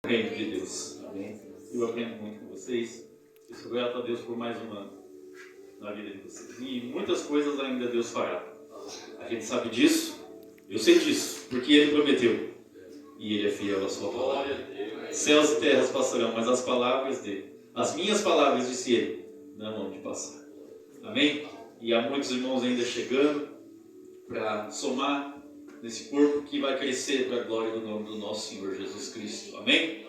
Reino de Deus, amém? Eu aprendo muito com vocês. Eu sou grato a Deus por mais um ano na vida de vocês. E muitas coisas ainda Deus fará. A gente sabe disso, eu sei disso, porque Ele prometeu. E Ele é fiel à sua palavra. Céus e terras passarão, mas as palavras dele, as minhas palavras, disse Ele, não vão de passar. Amém? E há muitos irmãos ainda chegando para somar nesse corpo que vai crescer para a glória do nome do nosso Senhor Jesus Cristo. Amém?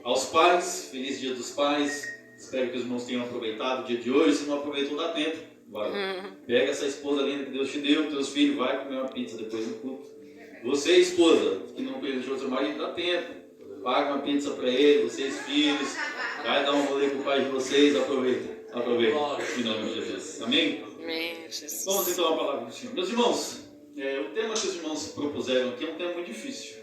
Aos pais, feliz dia dos pais. Espero que os irmãos tenham aproveitado o dia de hoje. Se não aproveitou, dá tempo. Pega essa esposa linda que Deus te deu, teus filhos, vai comer uma pizza depois do culto. Você, esposa, que não presenteou seu marido, dá tempo. Paga uma pizza para ele, vocês, filhos. Vai dar um rolê com o pai de vocês, aproveita. Aproveita, em nome de Jesus. Amém? Amém, Jesus. Vamos então à palavra do Senhor. Meus irmãos, o tema que os irmãos propuseram aqui é um tema muito difícil.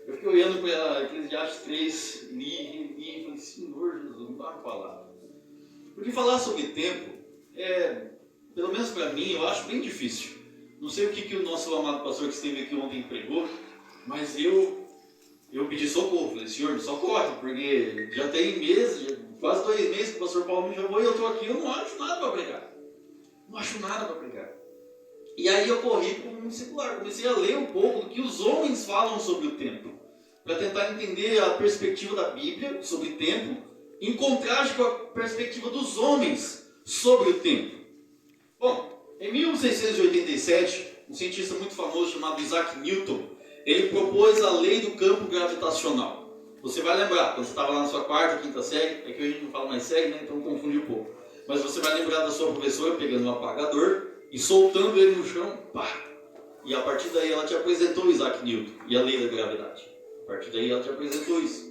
Eu fiquei olhando para Eclesiastes 3, li e falei, Senhor Jesus, me dá uma palavra. Porque falar sobre tempo, pelo menos para mim, eu acho bem difícil. Não sei o que o nosso amado pastor que esteve aqui ontem pregou, mas eu pedi socorro. Falei, Senhor, me socorre, porque já tem meses, quase 2 meses que o pastor Paulo me chamou e eu estou aqui, eu não acho nada para pregar. Não acho nada para pregar. E aí eu corri para um discipular, comecei a ler um pouco do que os homens falam sobre o tempo, para tentar entender a perspectiva da Bíblia sobre tempo, em contraste com a perspectiva dos homens sobre o tempo. Bom, em 1687, um cientista muito famoso chamado Isaac Newton, ele propôs a lei do campo gravitacional. Você vai lembrar, quando você estava lá na sua 4ª, 5ª série, é que hoje a gente não fala mais série, né? Então confunde um pouco. Mas você vai lembrar da sua professora pegando um apagador e soltando ele no chão, pá! E a partir daí ela te apresentou o Isaac Newton e a lei da gravidade. A partir daí ela te apresentou isso.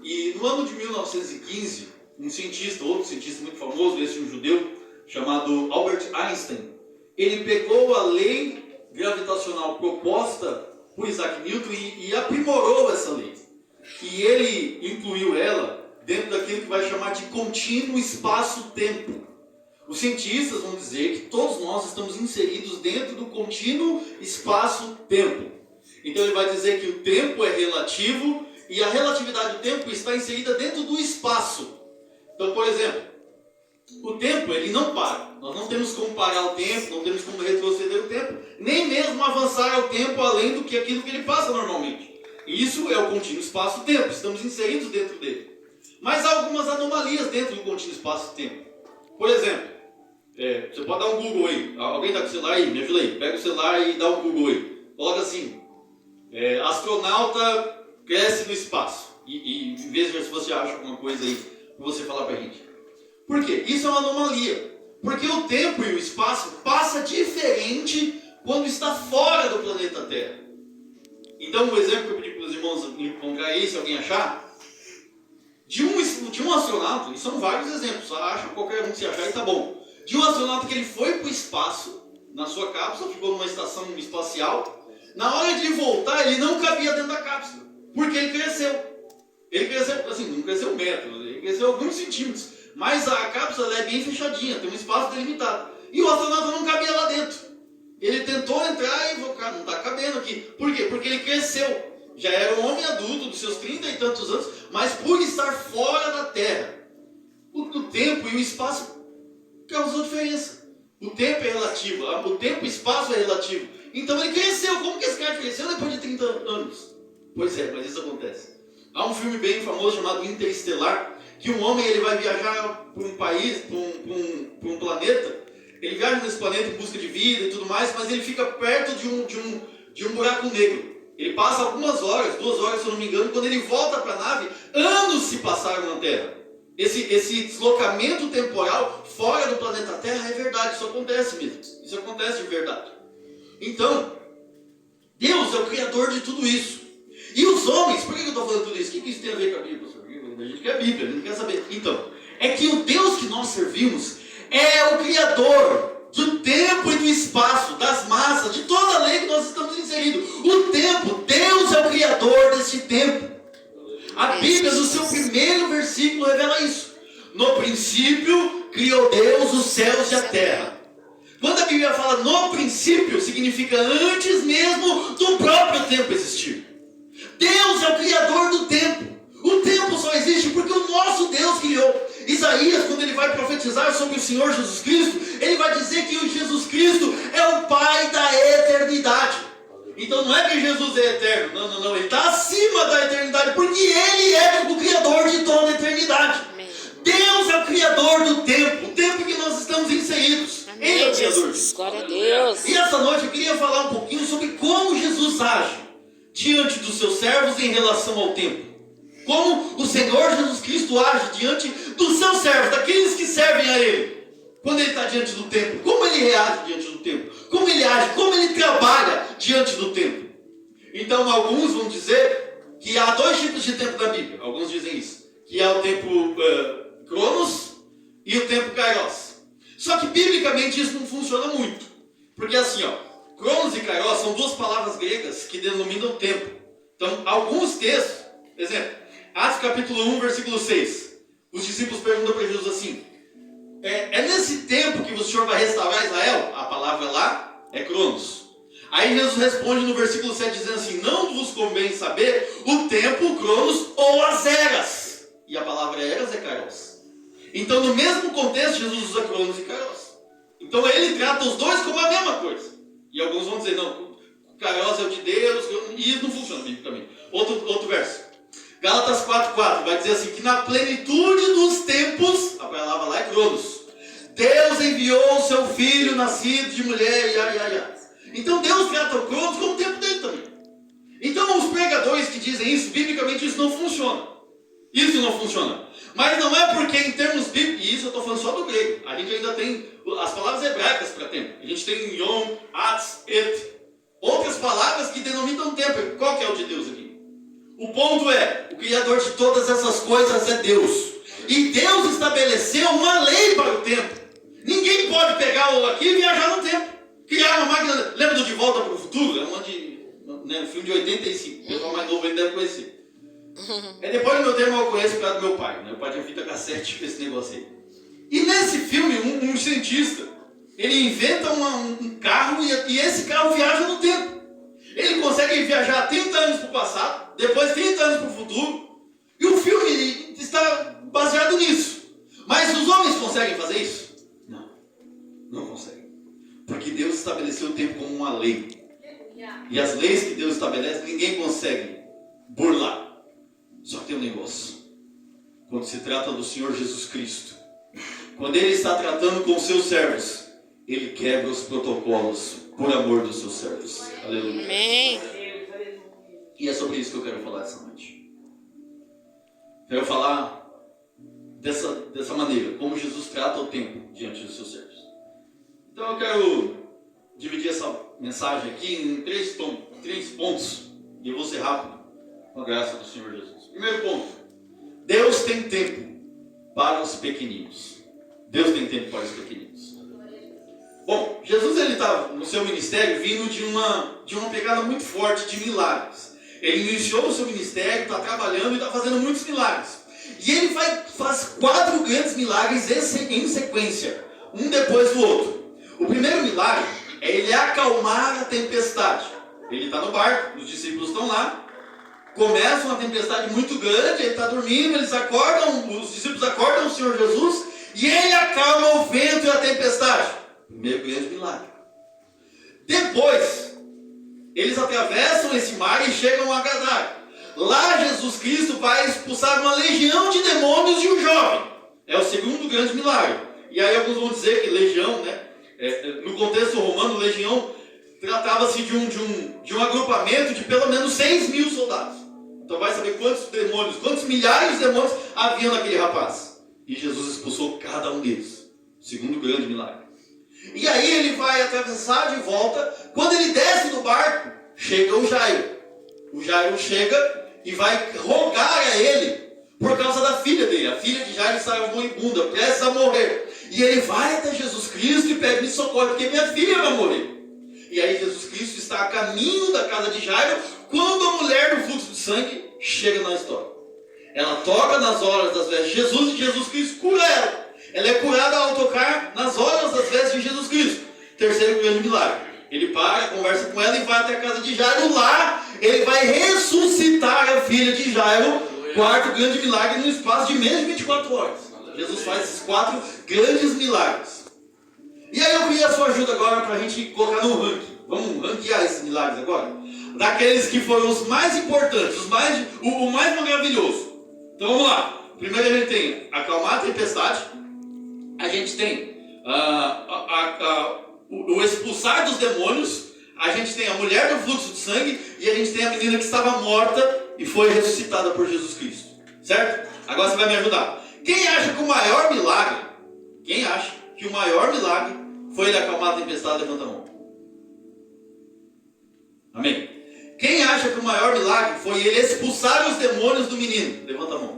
E no ano de 1915, um cientista, outro cientista muito famoso, esse um judeu, chamado Albert Einstein, ele pegou a lei gravitacional proposta por Isaac Newton e aprimorou essa lei. E ele incluiu ela dentro daquilo que vai chamar de contínuo espaço-tempo. Os cientistas vão dizer que todos nós estamos inseridos dentro do contínuo espaço-tempo. Então ele vai dizer que o tempo é relativo e a relatividade do tempo está inserida dentro do espaço. Então, por exemplo, o tempo ele não para. Nós não temos como parar o tempo, não temos como retroceder o tempo, nem mesmo avançar o tempo além do que aquilo que ele passa normalmente. Isso é o contínuo espaço-tempo, estamos inseridos dentro dele. Mas há algumas anomalias dentro do contínuo espaço-tempo. Por exemplo, você pode dar um Google aí. Alguém está com o celular aí? Me ajuda aí. Pega o celular e dá um Google aí. Coloca assim, astronauta cresce no espaço. E veja se você acha alguma coisa aí para você falar para a gente. Por quê? Isso é uma anomalia. Porque o tempo e o espaço passa diferente quando está fora do planeta Terra. Então, o exemplo que eu pedi para os irmãos encontrar aí, se alguém achar, de um astronauta, e são vários exemplos, acha qualquer um que se achar e tá bom. De um astronauta que ele foi para o espaço, na sua cápsula, ficou numa estação espacial, na hora de voltar ele não cabia dentro da cápsula, porque ele cresceu. Ele cresceu, assim, não cresceu metros, ele cresceu alguns centímetros, mas a cápsula é bem fechadinha, tem um espaço delimitado. E o astronauta não cabia lá dentro. Ele tentou entrar e falou, cara, não está cabendo aqui. Por quê? Porque ele cresceu. Já era um homem adulto, dos seus 30 e tantos anos, mas por estar fora da Terra, o tempo e o espaço causou diferença. O tempo é relativo, o tempo e o espaço é relativo. Então ele cresceu. Como que esse cara cresceu depois de 30 anos? Pois é, mas isso acontece. Há um filme bem famoso chamado Interestelar, que um homem ele vai viajar para um país, para um planeta. Ele viaja nesse planeta em busca de vida e tudo mais, mas ele fica perto de um buraco negro. Ele passa algumas horas, 2 horas se eu não me engano, quando ele volta para a nave, anos se passaram na Terra. Esse deslocamento temporal fora do planeta Terra é verdade, isso acontece mesmo. Isso acontece de verdade. Então, Deus é o Criador de tudo isso. E os homens, por que eu estou falando tudo isso? O que isso tem a ver com a Bíblia, pastor? A gente quer a Bíblia, a gente quer saber. Então, é que o Deus que nós servimos é o Criador do tempo e do espaço, das massas, de toda a lei que nós estamos inseridos. O tempo, Deus é o Criador desse tempo. A Bíblia, no seu primeiro versículo, revela isso. No princípio, criou Deus os céus e a terra. Quando a Bíblia fala no princípio, significa antes mesmo do próprio tempo existir. Deus é o Criador do tempo. O tempo Senhor Jesus Cristo, ele vai dizer que o Jesus Cristo é o Pai da eternidade. Então não é que Jesus é eterno, não, ele está acima da eternidade, porque ele é o Criador de toda a eternidade. Amém. Deus é o Criador do tempo, o tempo que nós estamos inseridos. Amém, ele é o Criador. Glória a Deus. E essa noite eu queria falar um pouquinho sobre como Jesus age diante dos seus servos em relação ao tempo. Como o Senhor Jesus Cristo age diante dos seus servos, daqueles que servem a Ele. Quando Ele está diante do tempo, como Ele reage diante do tempo, como Ele age, como Ele trabalha diante do tempo. Então alguns vão dizer que há dois tipos de tempo na Bíblia. Alguns dizem isso, que há o tempo Cronos e o tempo Kairos. Só que biblicamente isso não funciona muito. Porque assim, Cronos e Kairos são duas palavras gregas que denominam tempo. Então alguns textos, por exemplo, Atos capítulo 1, versículo 6. Os discípulos perguntam para Jesus assim: é nesse tempo que o Senhor vai restaurar Israel? A palavra lá é Cronos. Aí Jesus responde no versículo 7 dizendo assim: não vos convém saber o tempo, o Cronos ou as eras. E a palavra eras é Kairos. Então no mesmo contexto Jesus usa Cronos e Kairos. Então ele trata os dois como a mesma coisa. E alguns vão dizer: não, o Kairos é o de Deus, e isso não funciona biblicamente. Outro verso. Gálatas 4:4 vai dizer assim, que na plenitude dos tempos, a palavra lá é Cronos, Deus enviou o seu filho nascido de mulher, Então Deus trata o Cronos como o tempo dele também. Então os pregadores que dizem isso, biblicamente isso não funciona. Isso não funciona. Mas não é porque em termos bíblicos, e isso eu estou falando só do grego, a gente ainda tem as palavras hebraicas para tempo. A gente tem Yom, Atz, Et, outras palavras que denominam tempo. Qual que é o de Deus aqui? O ponto é, o Criador de todas essas coisas é Deus. E Deus estabeleceu uma lei para o tempo. Ninguém pode pegar aqui e viajar no tempo. Criar uma máquina. Lembra do De Volta para o Futuro? É um filme de 85. O pessoal mais novo ainda deve conhecer. Depois do meu tempo eu conheço por causa do meu pai. Meu pai tinha fita cassete com esse negócio aí. E nesse filme, um cientista, ele inventa um carro e esse carro viaja no tempo. Ele consegue viajar 30 anos para o passado, depois 30 anos para o futuro. E o filme está baseado nisso. Mas os homens conseguem fazer isso? Não conseguem. Porque Deus estabeleceu o tempo como uma lei. E as leis que Deus estabelece, ninguém consegue burlar. Só que tem um negócio. Quando se trata do Senhor Jesus Cristo, quando Ele está tratando com os seus servos, Ele quebra os protocolos por amor dos seus servos. Aleluia. Amém. E é sobre isso que eu quero falar essa noite. Quero falar dessa maneira, como Jesus trata o tempo diante dos seus servos. Então eu quero dividir essa mensagem aqui em três pontos, e eu vou ser rápido, com a graça do Senhor Jesus. Primeiro ponto: Deus tem tempo para os pequeninos. Deus tem tempo para os pequeninos. Bom, Jesus ele está no seu ministério vindo de uma pegada muito forte de milagres. Ele iniciou o seu ministério, está trabalhando e está fazendo muitos milagres. E ele faz 4 grandes milagres em sequência, um depois do outro. O primeiro milagre é ele acalmar a tempestade. Ele está no barco, os discípulos estão lá, começa uma tempestade muito grande, ele está dormindo, os discípulos acordam o Senhor Jesus e ele acalma o vento e a tempestade. Primeiro grande milagre. Depois, eles atravessam esse mar e chegam a Gadara. Lá Jesus Cristo vai expulsar uma legião de demônios de um jovem. É o segundo grande milagre. E aí alguns vão dizer que legião, no contexto romano, legião tratava-se de um agrupamento de pelo menos 6.000 soldados. Então vai saber quantos milhares de demônios havia naquele rapaz. E Jesus expulsou cada um deles. Segundo grande milagre. E aí ele vai atravessar de volta. Quando ele desce do barco, chega o Jairo. O Jairo chega e vai rogar a ele por causa da filha dele. A filha de Jairo estava moribunda, prestes a morrer. E ele vai até Jesus Cristo e pede socorro, porque minha filha vai morrer. E aí Jesus Cristo está a caminho da casa de Jairo, quando a mulher do fluxo de sangue chega na história. Ela toca nas horas das vestes de Jesus e Jesus Cristo cura ela. Ela é curada ao tocar nas horas das vestes de Jesus Cristo. Terceiro grande milagre. Ele para, conversa com ela e vai até a casa de Jairo. Lá, ele vai ressuscitar a filha de Jairo. Quarto grande milagre no espaço de menos de 24 horas. Jesus faz esses 4 grandes milagres. E aí eu queria a sua ajuda agora para a gente colocar no ranking. Vamos ranquear esses milagres agora? Daqueles que foram os mais importantes, o mais maravilhoso. Então vamos lá. Primeiro a gente tem acalmar a tempestade. A gente tem o expulsar dos demônios. A gente tem a mulher do fluxo de sangue. E a gente tem a menina que estava morta e foi ressuscitada por Jesus Cristo. Certo? Agora você vai me ajudar. Quem acha que o maior milagre, foi ele acalmar a tempestade? Levanta a mão. Amém. Quem acha que o maior milagre foi ele expulsar os demônios do menino? Levanta a mão.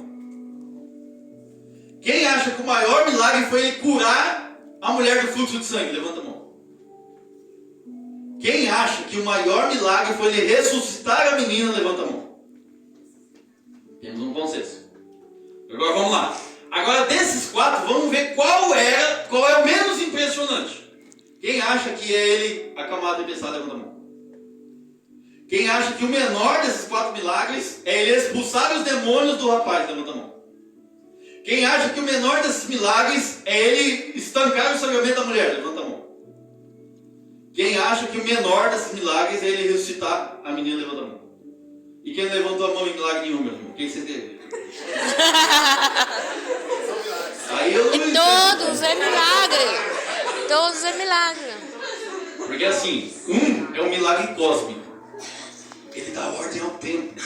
Quem acha que o maior milagre foi ele curar a mulher do fluxo de sangue? Levanta a mão. Quem acha que o maior milagre foi ele ressuscitar a menina? Levanta a mão. Temos um consenso. Agora vamos lá. Agora desses 4, vamos ver qual é o menos impressionante. Quem acha que é ele acalmar a tempestade? Levanta a mão. Quem acha que o menor desses 4 milagres é ele expulsar os demônios do rapaz? Levanta a mão. Quem acha que o menor desses milagres é ele estancar o sangramento da mulher? Levanta a mão. Quem acha que o menor desses milagres é ele ressuscitar a menina? Levanta a mão. E quem levantou a mão em milagre nenhum, meu irmão? Quem você teve? Aí eu não Todos é milagre. Todos é milagre. Porque assim, é um milagre cósmico. Ele dá ordem ao tempo,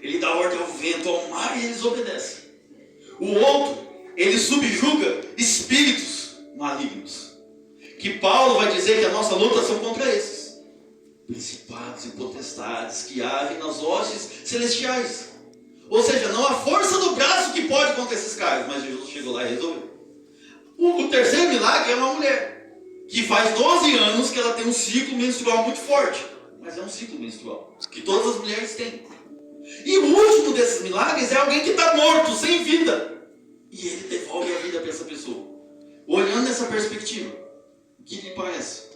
ele dá ordem ao vento, ao mar, e eles obedecem. O outro, ele subjuga espíritos malignos, que Paulo vai dizer que a nossa luta são contra esses principados e potestades que agem nas hostes celestiais. Ou seja, não há força do braço que pode contra esses caras, mas Jesus chegou lá e resolveu. O terceiro milagre é uma mulher que faz 12 anos que ela tem um ciclo menstrual muito forte. Mas é um ciclo menstrual que todas as mulheres têm. E o último desses milagres é alguém que está morto, sem vida, e ele devolve a vida para essa pessoa. Olhando nessa perspectiva, o que lhe parece?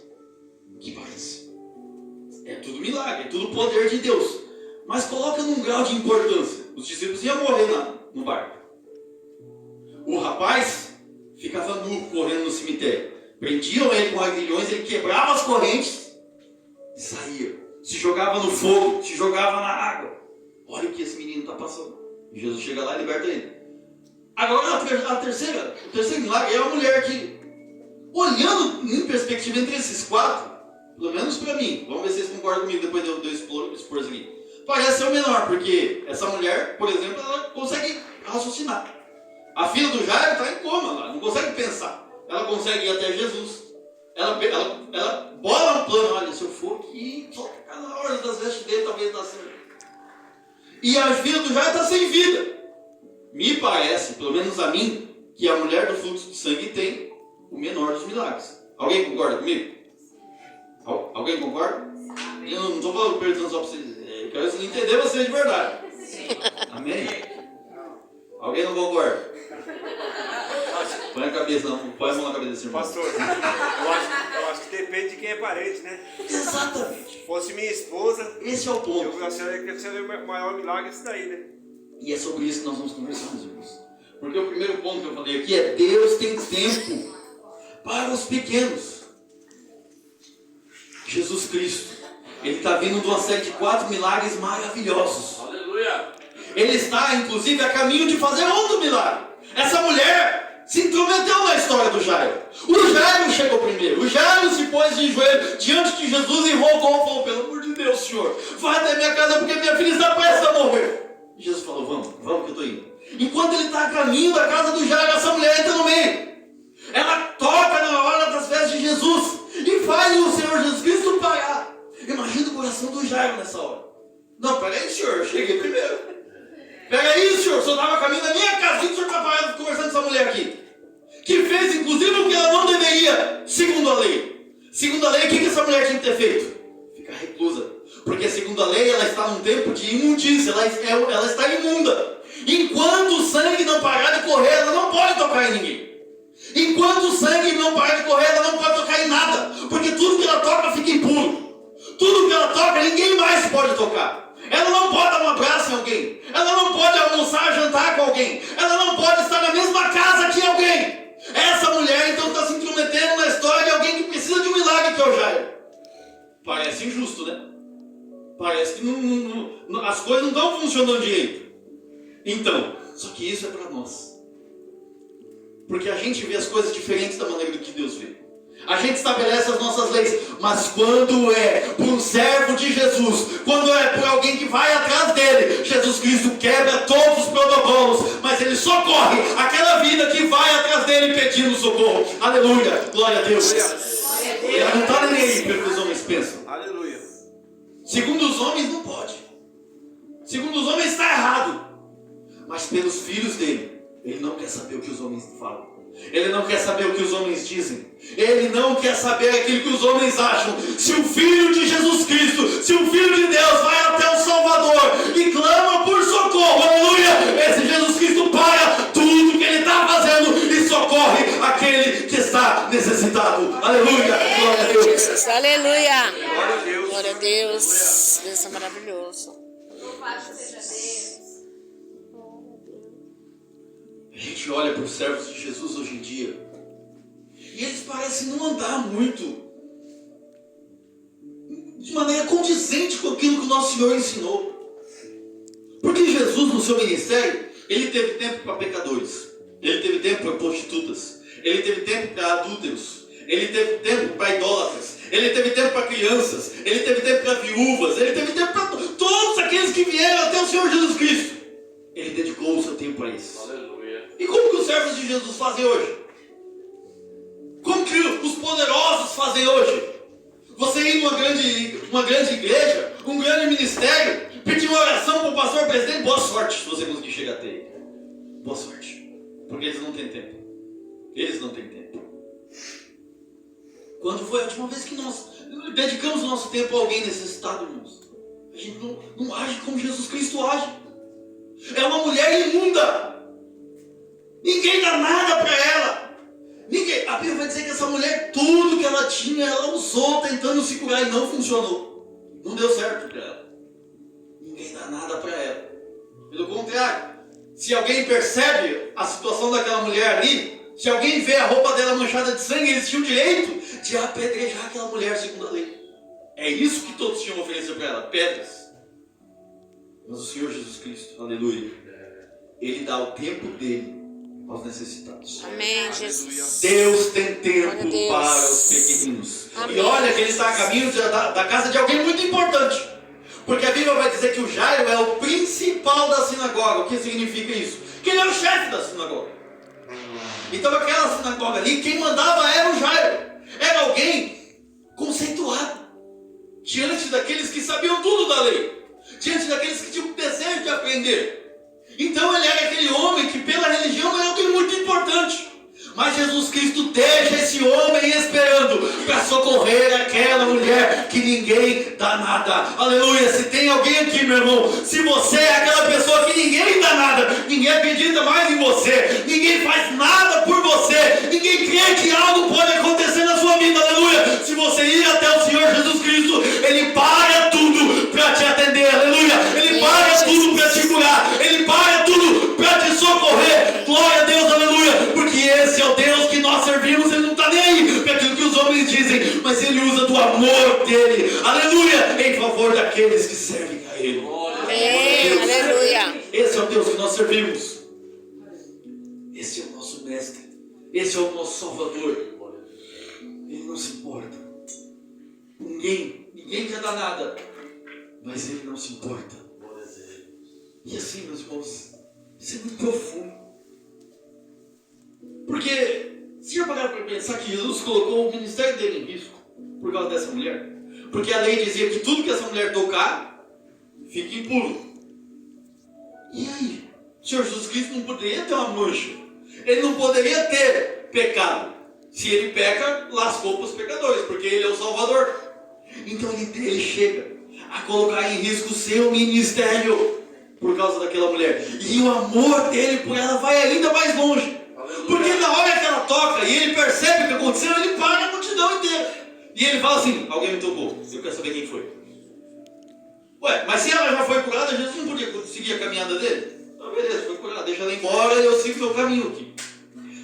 O que parece? É tudo milagre, é tudo poder de Deus. Mas coloca num grau de importância. Os discípulos iam morrer no barco. O rapaz ficava nu correndo no cemitério. Prendiam ele com aguilhões, ele quebrava as correntes e saía. Se jogava no fogo, se jogava na água. Olha o que esse menino está passando. E Jesus chega lá e liberta ele. Agora o terceiro milagre é uma mulher que, olhando em perspectiva entre esses 4, pelo menos para mim, vamos ver se vocês concordam comigo depois de eu expor isso aqui, parece ser o menor, porque essa mulher, por exemplo, ela consegue raciocinar. A filha do Jairo está em coma lá, não consegue pensar. Ela consegue ir até Jesus. Ela bola um plano. Olha, se eu for aqui, só tocar na hora das vestes dele, talvez dá certo. E a filha do Jairo está sem vida. Me parece, pelo menos a mim, que a mulher do fluxo de sangue tem o menor dos milagres. Alguém concorda comigo? Alguém concorda? Eu não estou falando perguntando só para vocês. Eu quero entender vocês de verdade. Amém? Alguém não concorda? Põe a cabeça, não. Põe a mão na cabeça desse irmão. Pastor, eu acho que depende de quem é parente, né? Exatamente. Se fosse minha esposa, Esse é o ponto. eu gostaria que seria o maior milagre esse daí, né? E é sobre isso que nós vamos conversar, meus irmãos. Porque o primeiro ponto que eu falei aqui é: Deus tem tempo para os pequenos. Jesus Cristo, Ele está vindo de uma série de 4 milagres maravilhosos. Aleluia! Ele está, inclusive, a caminho de fazer outro milagre. Essa mulher se intrometeu na história do Jairo. O Jairo chegou primeiro. O Jairo se pôs de joelho diante de Jesus e rogou, falou: pelo amor de Deus, Senhor, vai até minha casa porque minha filha está prestes a morrer. E Jesus falou: vamos que eu estou indo. Enquanto ele está a caminho da casa do Jairo, essa mulher entra no meio. Ela toca na hora das vestes de Jesus e faz o Senhor Jesus Cristo parar. Imagina o coração do Jairo nessa hora. Não, peraí, Senhor, eu cheguei primeiro. Peraí, Senhor, o Senhor estava a caminho da minha casa. O que o Senhor está parado conversando com essa mulher aqui? Que fez, inclusive, o que ela não deveria, segundo a lei. Segundo a lei, o que essa mulher tinha que ter feito? Ficar reclusa. Porque, segundo a lei, ela está num tempo de imundícia. Ela está imunda. Enquanto o sangue não parar de correr, ela não pode tocar em ninguém. Enquanto o sangue não parar de correr, ela não pode tocar em nada. Porque tudo que ela toca fica impuro. Tudo que ela toca, ninguém mais pode tocar. Ela não pode dar um abraço em alguém. Ela não pode almoçar, jantar com alguém. Ela não pode estar na mesma casa que alguém. parece que as coisas não estão funcionando direito. Então, só que isso é para nós. Porque a gente vê as coisas diferentes da maneira do que Deus vê. A gente estabelece as nossas leis, mas quando é por um servo de Jesus, quando é por alguém que vai atrás dele, Jesus Cristo quebra todos os protocolos, mas ele socorre aquela vida que vai atrás dele pedindo socorro. Aleluia, glória a Deus. Ele não está nem aí pelo que os homens pensam. Aleluia. Segundo os homens não pode. Segundo os homens está errado. Mas pelos filhos dele, ele não quer saber o que os homens falam. Ele não quer saber o que os homens dizem. Ele não quer saber aquilo que os homens acham. Se o Filho de Jesus Cristo, se o Filho de Deus vai até o Salvador e clama por socorro, aleluia, esse Jesus Cristo para tudo que ele está fazendo e socorre aquele que está necessitado. Aleluia, glória a Deus. Jesus, aleluia. Glória a Deus. Glória a Deus. Deus é maravilhoso. Louvado seja Deus. A gente olha para os servos de Jesus hoje em dia e eles parecem não andar muito de maneira condizente com aquilo que o nosso Senhor ensinou. Porque Jesus, no seu ministério, ele teve tempo para pecadores, ele teve tempo para prostitutas, ele teve tempo para adúlteros, ele teve tempo para idólatras, ele teve tempo para crianças, ele teve tempo para viúvas, ele teve tempo para todos aqueles que vieram até o Senhor Jesus Cristo. Ele dedicou o seu tempo a isso. Aleluia. E como que os servos de Jesus fazem hoje? Como que os poderosos fazem hoje? Você ir numa grande igreja, um grande ministério, pedir uma oração para o pastor presidente, boa sorte se você conseguir chegar até ele. Boa sorte. Porque eles não têm tempo. Eles não têm tempo. Quando foi a última vez que nós dedicamos o nosso tempo a alguém necessitado, irmãos? A gente não age como Jesus Cristo age. É uma mulher imunda. Ninguém dá nada para ela. Ninguém. A Bíblia vai dizer que essa mulher, tudo que ela tinha, ela usou tentando se curar e não funcionou. Não deu certo para ela. Ninguém dá nada para ela. Pelo contrário, se alguém percebe a situação daquela mulher ali, se alguém vê a roupa dela manchada de sangue, eles tinham o direito de apedrejar aquela mulher segundo a lei. É isso que todos tinham a oferecer para ela, pedras. Mas o Senhor Jesus Cristo, aleluia, Ele dá o tempo dele aos necessitados. Amém, Jesus. Deus tem tempo Glória a Deus. para os pequeninos. Amém. E olha que ele está a caminho da casa de alguém muito importante. Porque a Bíblia vai dizer que o Jairo é o principal da sinagoga. O que significa isso? Que ele é o chefe da sinagoga. Então aquela sinagoga ali, quem mandava era o Jairo. Era alguém conceituado. Diante daqueles que sabiam tudo da lei. Diante daqueles que tinham o desejo de aprender. Então ele era aquele homem que pela religião era alguém muito importante. Mas Jesus Cristo deixa esse homem esperando para socorrer aquela mulher que ninguém dá nada. Aleluia, se tem alguém aqui, meu irmão, se você é aquela pessoa que ninguém dá nada, ninguém acredita mais em você, ninguém faz nada por você, ninguém crê que algo pode acontecer na sua vida, aleluia, se você ir até o Senhor Jesus Cristo, Ele para tudo para te atender, aleluia, Ele para tudo para te curar, Ele para tudo para te socorrer, glória a Deus, aleluia, porque esse é o Deus que nós servimos. Ele não está nem aí para aquilo que os homens dizem, mas Ele usa do amor dele, aleluia, em favor daqueles que servem a Ele. Amém, aleluia. Esse é o Deus que nós servimos. Esse é o nosso mestre. Esse é o nosso Salvador. Ele não se importa. Ninguém quer dar nada, mas Ele não se importa. E assim, meus irmãos, isso é muito profundo. Porque, se já pararam para pensar que Jesus colocou o ministério dele em risco por causa dessa mulher? Porque a lei dizia que tudo que essa mulher tocar, fica impuro. E aí? O Senhor Jesus Cristo não poderia ter uma mancha. Ele não poderia ter pecado. Se ele peca, lascou para os pecadores, porque ele é o Salvador. Então ele chega a colocar em risco o seu ministério por causa daquela mulher. E o amor dele por ela vai ainda mais longe. Porque na hora que ela toca e ele percebe o que aconteceu, ele para a multidão inteira. E ele fala assim: alguém me tocou, eu quero saber quem foi. Ué, mas se ela já foi curada, Jesus não podia seguir a caminhada dele? Então beleza, foi curada, deixa ela embora e eu sigo o meu caminho aqui.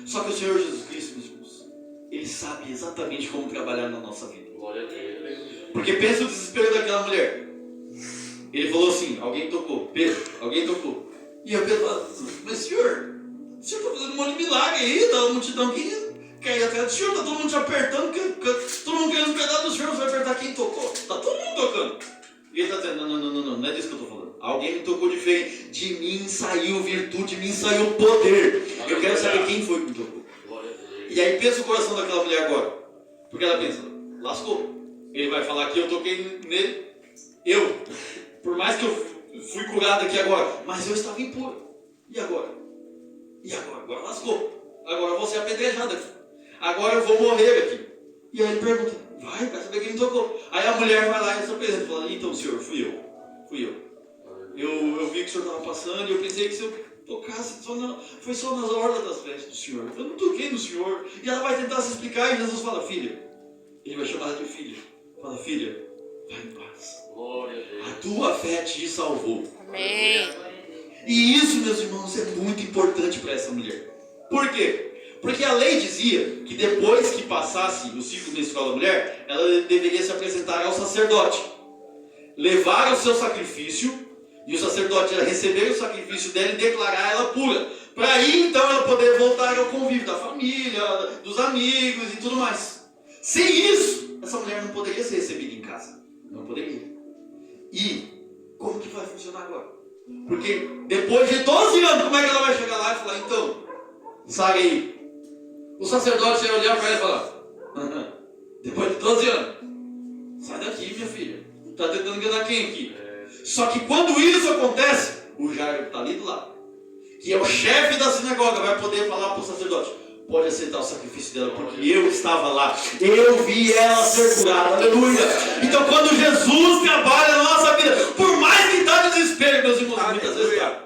Só que o Senhor Jesus Cristo, meus irmãos, Ele sabe exatamente como trabalhar na nossa vida. Glória a Deus. Porque pensa o desespero daquela mulher. Ele falou assim, alguém tocou, Pedro, alguém tocou. E o Pedro falou, mas senhor está fazendo um monte de milagre aí, tá uma multidão que cai atrás do senhor, tá todo mundo te apertando, todo mundo querendo pegar do senhor, você vai apertar quem tocou? Tá todo mundo tocando. E ele está dizendo, não é disso que eu estou falando. Alguém me tocou diferente, de mim saiu virtude, de mim saiu poder. Eu quero saber quem foi que me tocou. E aí pensa o coração daquela mulher agora. Porque ela pensa, lascou. Ele vai falar que eu toquei nele. Por mais que eu fui curado aqui agora, mas eu estava impuro. E agora? Agora lascou. Agora eu vou ser apedrejado aqui. Agora eu vou morrer aqui. E aí ele pergunta, vai saber quem me tocou. Aí a mulher vai lá e se apresenta e fala, então senhor, fui eu. Eu vi que o senhor estava passando e eu pensei que se eu tocasse, foi só nas orlas das vestes do senhor. Eu não toquei no senhor. E ela vai tentar se explicar e Jesus fala, filha. Ele vai chamar ela de filha. Fala, filha, vai em paz. A tua fé te salvou. Amém. E isso, meus irmãos, é muito importante para essa mulher. Por quê? Porque a lei dizia que depois que passasse o ciclo menstrual da mulher, ela deveria se apresentar ao sacerdote, levar o seu sacrifício, e o sacerdote ia receber o sacrifício dela e declarar ela pura. Para aí então ela poder voltar ao convívio da família, dos amigos e tudo mais. Sem isso, essa mulher não poderia ser recebida em casa. Não poderia. E como que vai funcionar agora? Porque depois de 12 anos, como é que ela vai chegar lá e falar, então, sai aí. O sacerdote ia olhar para ela e falar, depois de 12 anos, sai daqui, minha filha. Está tentando enganar quem aqui? Só que quando isso acontece, o Jairo está ali do lado, que é o chefe da sinagoga, vai poder falar para o sacerdote, pode aceitar o sacrifício dela, porque eu estava lá, eu vi ela ser curada, aleluia. Então quando Jesus trabalha na nossa vida, por mais que está desespero, meus irmãos, muitas vezes está,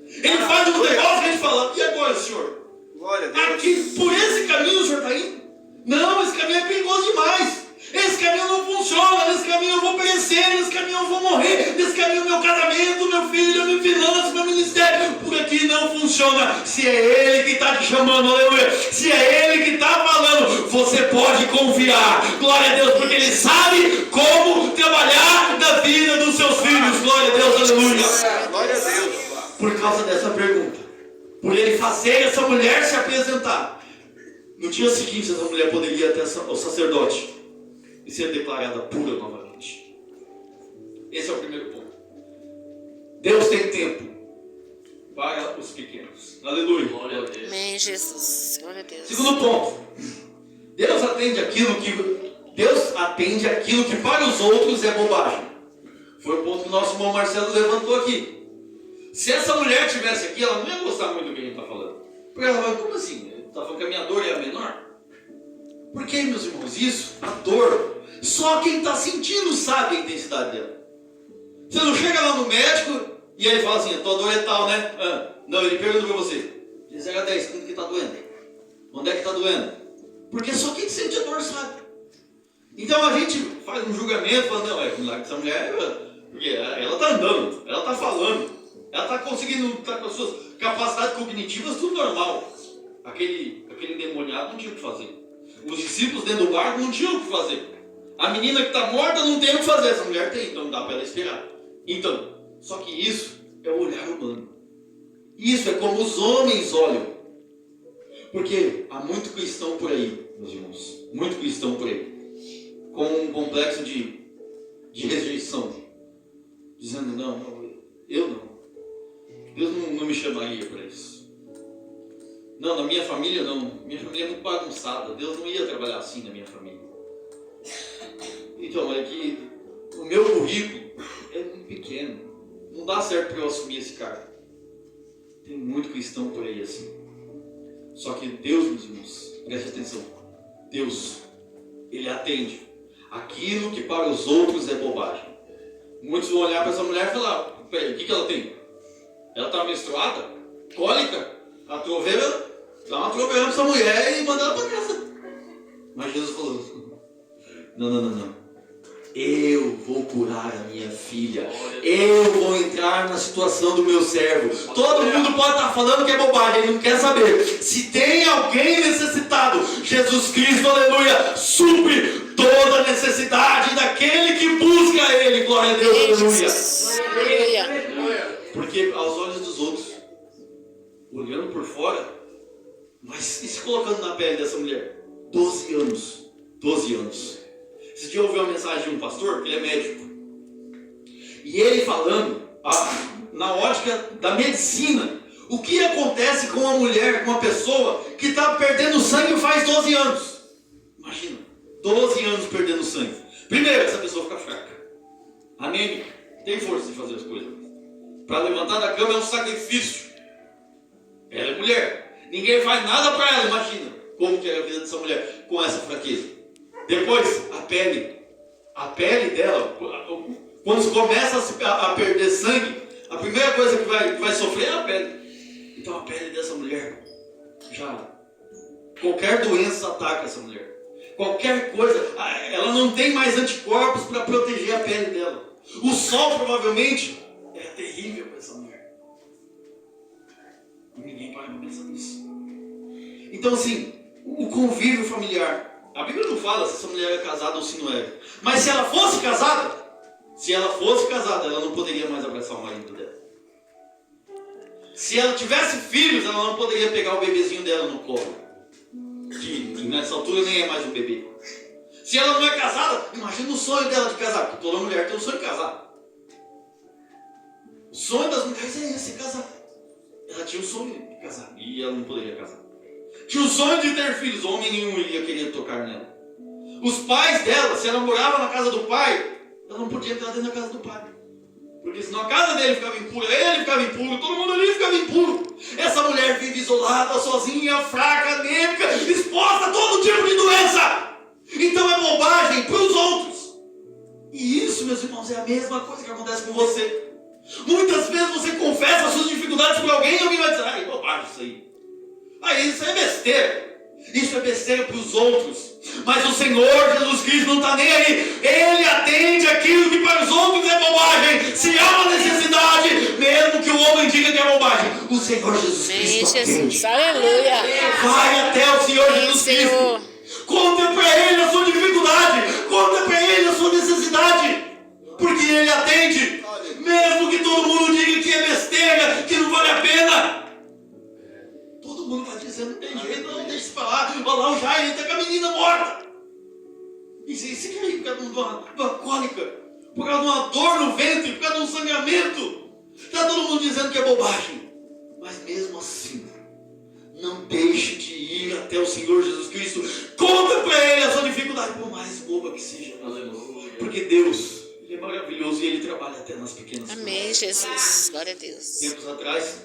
ele faz um negócio que a gente fala, e agora, senhor? Glória a Deus. Aqui, por esse caminho o senhor está indo? Não, esse caminho é perigoso demais. Esse caminho não funciona, nesse caminho eu vou perecer, nesse caminho eu vou morrer, nesse caminho meu casamento, meu filho, minha finança, meu ministério, por aqui não funciona. Se é Ele que está te chamando, aleluia, se é Ele que está falando, você pode confiar, glória a Deus, porque Ele sabe como trabalhar na vida dos seus filhos, glória a Deus, aleluia. Glória a Deus. Por causa dessa pergunta, por Ele fazer essa mulher se apresentar, no dia seguinte essa mulher poderia ir até o sacerdote e ser declarada pura novamente. Esse é o primeiro ponto. Deus tem tempo para os pequenos. Aleluia. Amém, Jesus. Glória a Deus. Segundo ponto. Deus atende aquilo que para os outros é bobagem. Foi o ponto que o nosso irmão Marcelo levantou aqui. Se essa mulher estivesse aqui, ela não ia gostar muito do que a gente está falando. Porque ela vai, como assim? Está falando que a minha dor é a menor? Porque, meus irmãos, isso, a dor, só quem está sentindo sabe a intensidade dela. Você não chega lá no médico e ele fala assim, a tua dor é tal, né? Não, ele pergunta para você, de 0 a 10, quanto que está doendo? Onde é que está doendo? Porque só quem sente a dor sabe. Então a gente faz um julgamento, fala, não, é milagre dessa mulher, porque ela está andando, ela está falando, ela está conseguindo, está com as suas capacidades cognitivas, tudo normal. Aquele endemoniado não tinha o que fazer. Os discípulos dentro do barco não tinham o que fazer. A menina que está morta não tem o que fazer. Essa mulher tem, então não dá para ela esperar. Então, só que isso é o olhar humano. Isso é como os homens olham. Porque há muito cristão por aí, meus irmãos. Muito cristão por aí. Com um complexo de rejeição. Dizendo, não, eu não. Deus não me chamaria para isso. Não, na minha família não. Minha família é muito bagunçada. Deus não ia trabalhar assim na minha família. Então, é que o meu currículo é muito pequeno. Não dá certo para eu assumir esse cargo. Tem muito cristão por aí assim. Só que Deus, meus irmãos, preste atenção. Deus, Ele atende aquilo que para os outros é bobagem. Muitos vão olhar para essa mulher e falar, peraí, o que ela tem? Ela está menstruada? Cólica? A troveira? Dá uma troveira para essa mulher e manda ela para casa. Mas Jesus falou, não. Eu vou curar a minha filha. Eu vou entrar na situação do meu servo. Todo mundo pode estar falando que é bobagem, ele não quer saber. Se tem alguém necessitado, Jesus Cristo, aleluia, supre toda a necessidade daquele que busca Ele. Glória a Deus, aleluia. Aleluia. Porque aos olhos dos outros, olhando por fora, mas e se colocando na pele dessa mulher? 12 anos. 12 anos. Esse dia eu ouvi uma mensagem de um pastor, que ele é médico. E ele falando, na ótica da medicina, o que acontece com uma mulher, com uma pessoa que está perdendo sangue faz 12 anos. Imagina, 12 anos perdendo sangue. Primeiro, essa pessoa fica fraca, anêmica, tem força de fazer as coisas. Para levantar da cama é um sacrifício. Ela é mulher, ninguém faz nada para ela. Imagina como que é a vida dessa mulher com essa fraqueza. Depois, a pele dela, quando começa a perder sangue, a primeira coisa que vai sofrer é a pele. Então a pele dessa mulher, já qualquer doença ataca essa mulher. Qualquer coisa, ela não tem mais anticorpos para proteger a pele dela. O sol provavelmente é terrível para essa mulher. E ninguém para pensar nisso. Então assim, o convívio familiar, a Bíblia não fala se essa mulher é casada ou se não é. Mas se ela fosse casada, ela não poderia mais abraçar o marido dela. Se ela tivesse filhos, ela não poderia pegar o bebezinho dela no colo, que nessa altura nem é mais um bebê. Se ela não é casada, imagina o sonho dela de casar, porque toda mulher tem um sonho de casar. O sonho das mulheres é esse, casar. Ela tinha um sonho de casar e ela não poderia casar. Tinha o sonho de ter filhos, homem nenhum iria querer tocar nela. Os pais dela, se ela morava na casa do pai, ela não podia entrar dentro da casa do pai. Porque senão a casa dele ficava impura, ele ficava impuro, todo mundo ali ficava impuro. Essa mulher vive isolada, sozinha, fraca, anêmica, exposta a todo tipo de doença. Então é bobagem para os outros. E isso, meus irmãos, é a mesma coisa que acontece com você. Muitas vezes você confessa as suas dificuldades para alguém e alguém vai dizer, ai, bobagem isso aí. Isso é besteira. Isso é besteira para os outros. Mas o Senhor Jesus Cristo não está nem aí. Ele atende aquilo que para os outros é bobagem. Se há uma necessidade, mesmo que o homem diga que é bobagem, o Senhor Jesus Cristo atende. Aleluia. Vai até o Senhor Jesus Cristo. Conta para Ele a sua dificuldade. Conta para Ele a sua necessidade. Porque Ele atende. Mesmo que todo mundo diga que é besteira, que não vale a pena. Todo mundo vai dizendo, não tem jeito, não, deixa eu falar. Olha lá, o Jair está com a menina morta. E se cair por causa de uma cólica, por causa de uma dor no ventre, por causa de um sangramento. Está todo mundo dizendo que é bobagem. Mas mesmo assim, não deixe de ir até o Senhor Jesus Cristo. Conta para Ele a sua dificuldade, por mais boba que seja. Porque Deus, Ele é maravilhoso e Ele trabalha até nas pequenas coisas. Amém, Jesus. Glória a Deus. Tempos atrás,